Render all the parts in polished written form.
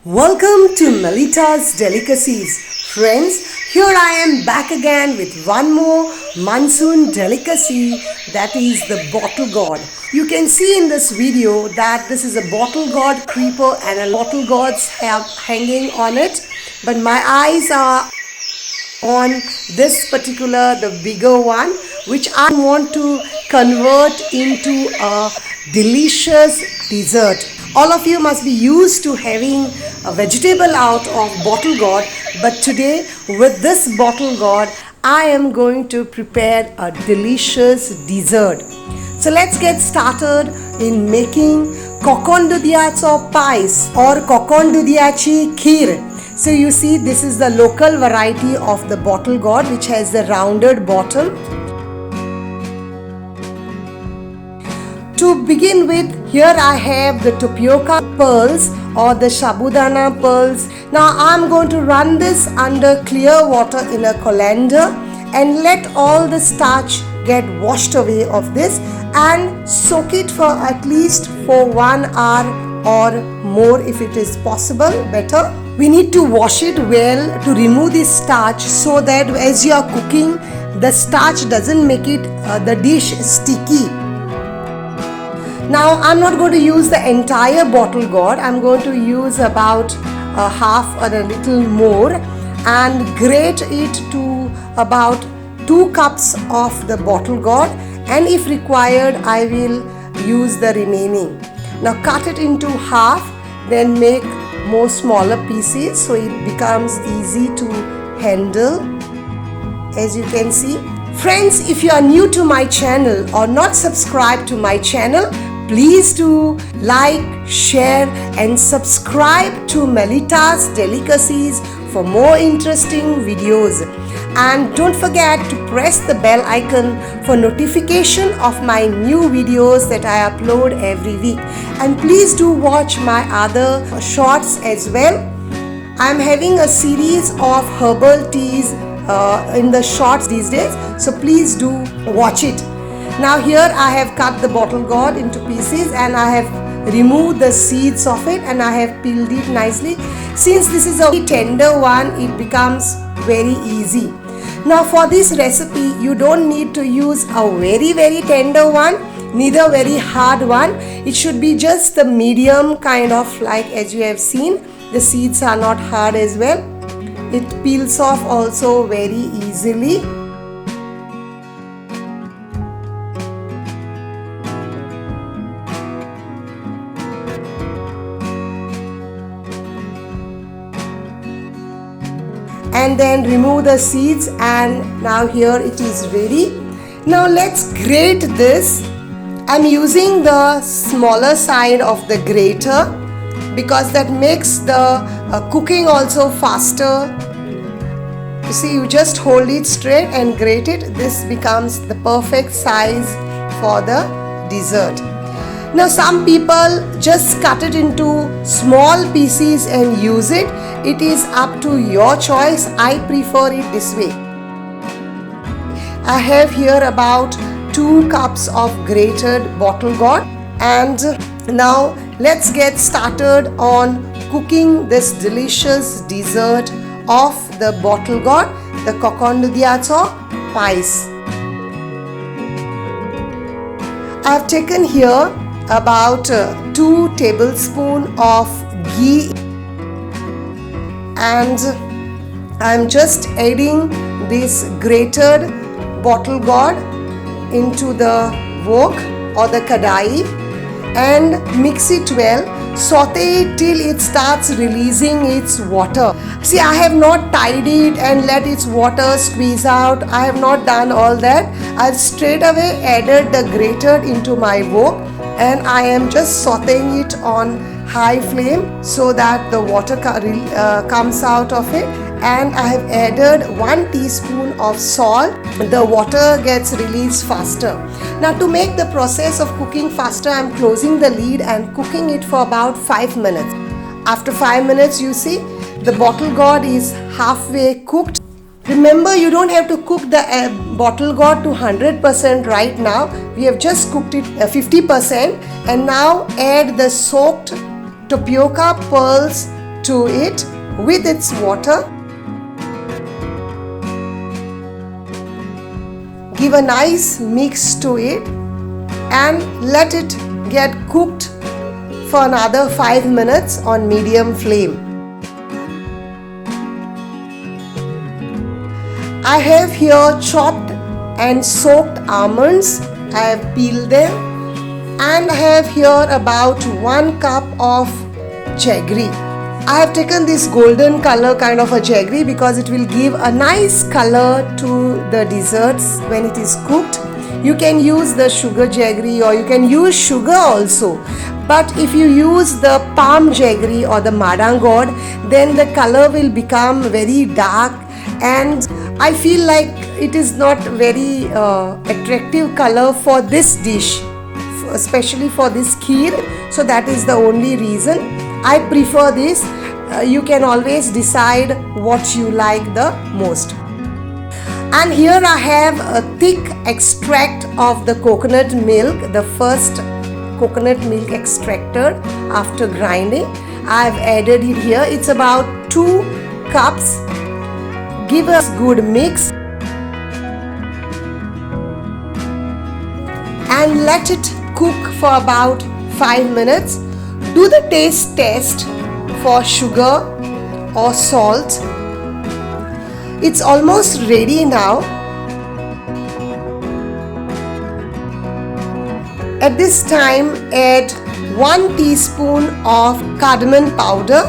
Welcome to Melita's Delicacies. Friends, here I am back again with one more monsoon delicacy, that is the bottle gourd. You can see in this video that this is a bottle gourd creeper and a bottle gourds have hanging on it. But my eyes are on this particular, the bigger one, which I want to convert into a delicious dessert. All of you must be used to having a vegetable out of bottle gourd, but today with this bottle gourd I am going to prepare a delicious dessert. So let's get started in making kokon dudiyacho pies or kokon dudiyachi kheer. So you see, this is the local variety of the bottle gourd which has the rounded bottom. To begin with, here I have the tapioca pearls or the sabudana pearls. Now I'm going to run this under clear water in a colander and let all the starch get washed away of this and soak it for at least for 1 hour or more if it is possible, better. We need to wash it well to remove the starch so that as you are cooking, the starch doesn't make it the dish sticky. Now I'm not going to use the entire bottle gourd. I'm going to use about half or a little more and grate it to about 2 cups of the bottle gourd, and if required I will use the remaining. Now cut it into half, then make more smaller pieces so it becomes easy to handle, as you can see. Friends, if you are new to my channel or not subscribed to my channel, please do like, share and subscribe to Melita's Delicacies for more interesting videos. And don't forget to press the bell icon for notification of my new videos that I upload every week. And please do watch my other shorts as well. I'm having a series of herbal teas in the shorts these days, so please do watch it. Now here I have cut the bottle gourd into pieces and I have removed the seeds of it and I have peeled it nicely. Since this is a very tender one, it becomes very easy. Now for this recipe, you don't need to use a very tender one, neither very hard one. It should be just the medium kind of, like as you have seen. The seeds are not hard as well. It peels off also very easily. And then remove the seeds, and now here it is ready. Now let's grate this. I'm using the smaller side of the grater because that makes the cooking also faster. You see, you just hold it straight and grate it. This becomes the perfect size for the dessert. Now some people just cut it into small pieces and use it. It is up to your choice. I prefer it this way. I have here about 2 cups of grated bottle gourd, and now let's get started on cooking this delicious dessert of the bottle gourd, the kokon dudiyacho pies. I have taken here about 2 tablespoons of ghee, and I'm just adding this grated bottle gourd into the wok or the kadai and mix it well. Saute it till it starts releasing its water. See, I have not tied it and let its water squeeze out. I have not done all that. I've straight away added the grated into my wok and I am just sauteing it on high flame so that the water comes out of it, and I have added 1 teaspoon of salt. The water gets released faster. Now to make the process of cooking faster, I am closing the lid and cooking it for about 5 minutes. After 5 minutes, you see the bottle gourd is halfway cooked. Remember, you don't have to cook the bottle gourd to 100% right now. We have just cooked it 50%, and now add the soaked tapioca pearls to it with its water. Give a nice mix to it and let it get cooked for another 5 minutes on medium flame. I have here chopped and soaked almonds. I have peeled them, and I have here about 1 cup of jaggery. I have taken this golden color kind of a jaggery because it will give a nice color to the desserts when it is cooked. You can use the sugar jaggery or you can use sugar also. But if you use the palm jaggery or the madang gourd, then the color will become very dark, and I feel like it is not very attractive color for this dish, especially for this kheer. So that is the only reason I prefer this. You can always decide what you like the most. And here I have a thick extract of the coconut milk, the first coconut milk extractor after grinding. I have added it here. It's about 2 cups. Give a good mix and let it cook for about 5 minutes. Do the taste test for sugar or salt. It's almost ready now. At this time, add 1 teaspoon of cardamom powder,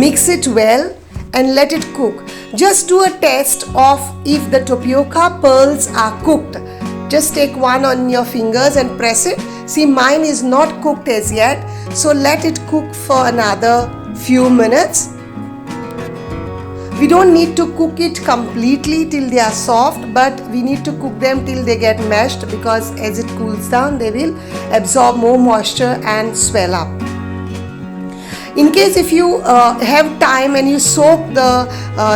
mix it well and let it cook. Just do a test of if the tapioca pearls are cooked. Just take one on your fingers and press it. See, mine is not cooked as yet, so let it cook for another few minutes. We don't need to cook it completely till they are soft, but we need to cook them till they get mashed, because as it cools down they will absorb more moisture and swell up. In case if you have time and you soak the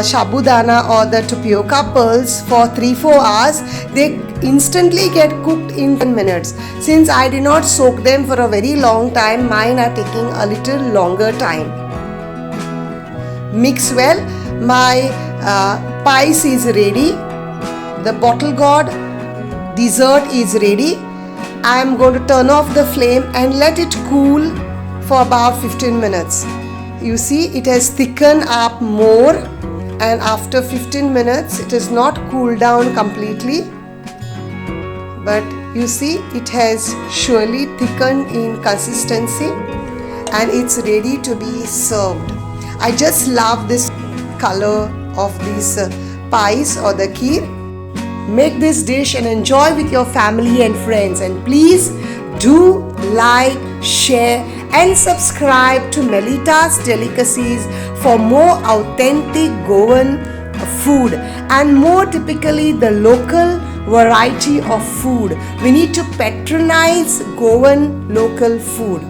sabudana or the tapioca pearls for 3-4 hours, they instantly get cooked in 10 minutes. Since I did not soak them for a very long time, mine are taking a little longer time. Mix well. My pies is ready. The bottle gourd dessert is ready. I am going to turn off the flame and let it cool for about 15 minutes. You see, it has thickened up more, and after 15 minutes it is not cooled down completely, but you see it has surely thickened in consistency and it's ready to be served. I just love this color of these pies or the kheer. Make this dish and enjoy with your family and friends, and please do like, share and subscribe to Melita's Delicacies for more authentic Goan food and more typically the local variety of food. We need to patronize Goan local food.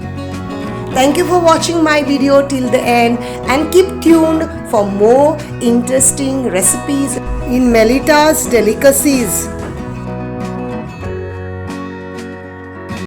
Thank you for watching my video till the end, and keep tuned for more interesting recipes in Melita's Delicacies.